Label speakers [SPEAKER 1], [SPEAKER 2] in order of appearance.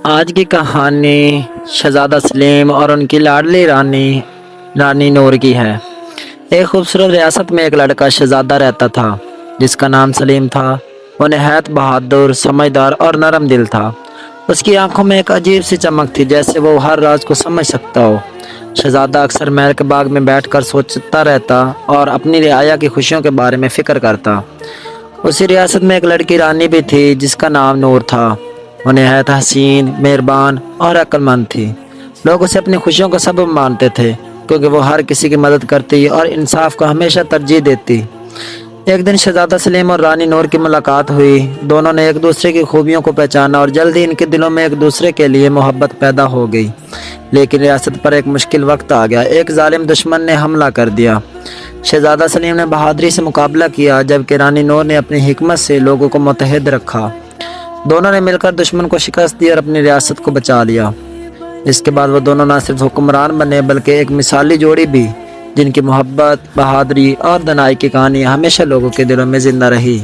[SPEAKER 1] آج کی کہانی شہزادہ سلیم اور ان کی لاڈلی رانی نور کی ہے۔ ایک خوبصورت ریاست میں ایک لڑکا شہزادہ رہتا تھا جس کا نام سلیم تھا۔ وہ نہایت بہادر، سمجھدار اور نرم دل تھا۔ اس کی آنکھوں میں ایک عجیب سی چمک تھی، جیسے وہ ہر راز کو سمجھ سکتا ہو۔ شہزادہ اکثر محل کے باغ میں بیٹھ کر سوچتا رہتا اور اپنی رعایا کی خوشیوں کے بارے میں فکر کرتا۔ اسی ریاست میں ایک لڑکی رانی بھی تھی جس کا نام نور تھا۔ وہ نہایت حسین، مہربان اور عقل مند تھی۔ لوگ اسے اپنی خوشیوں کا سبب مانتے تھے کیونکہ وہ ہر کسی کی مدد کرتی اور انصاف کو ہمیشہ ترجیح دیتی۔ ایک دن شہزادہ سلیم اور رانی نور کی ملاقات ہوئی۔ دونوں نے ایک دوسرے کی خوبیوں کو پہچانا اور جلد ہی ان کے دلوں میں ایک دوسرے کے لیے محبت پیدا ہو گئی۔ لیکن ریاست پر ایک مشکل وقت آ گیا۔ ایک ظالم دشمن نے حملہ کر دیا۔ شہزادہ سلیم نے بہادری سے مقابلہ کیا جبکہ رانی نور نے اپنی حکمت سے لوگوں کو متحد رکھا۔ دونوں نے مل کر دشمن کو شکست دی اور اپنی ریاست کو بچا لیا۔ اس کے بعد وہ دونوں نہ صرف حکمران بنے بلکہ ایک مثالی جوڑی بھی، جن کی محبت، بہادری اور دانائی کی کہانی ہمیشہ لوگوں کے دلوں میں زندہ رہی۔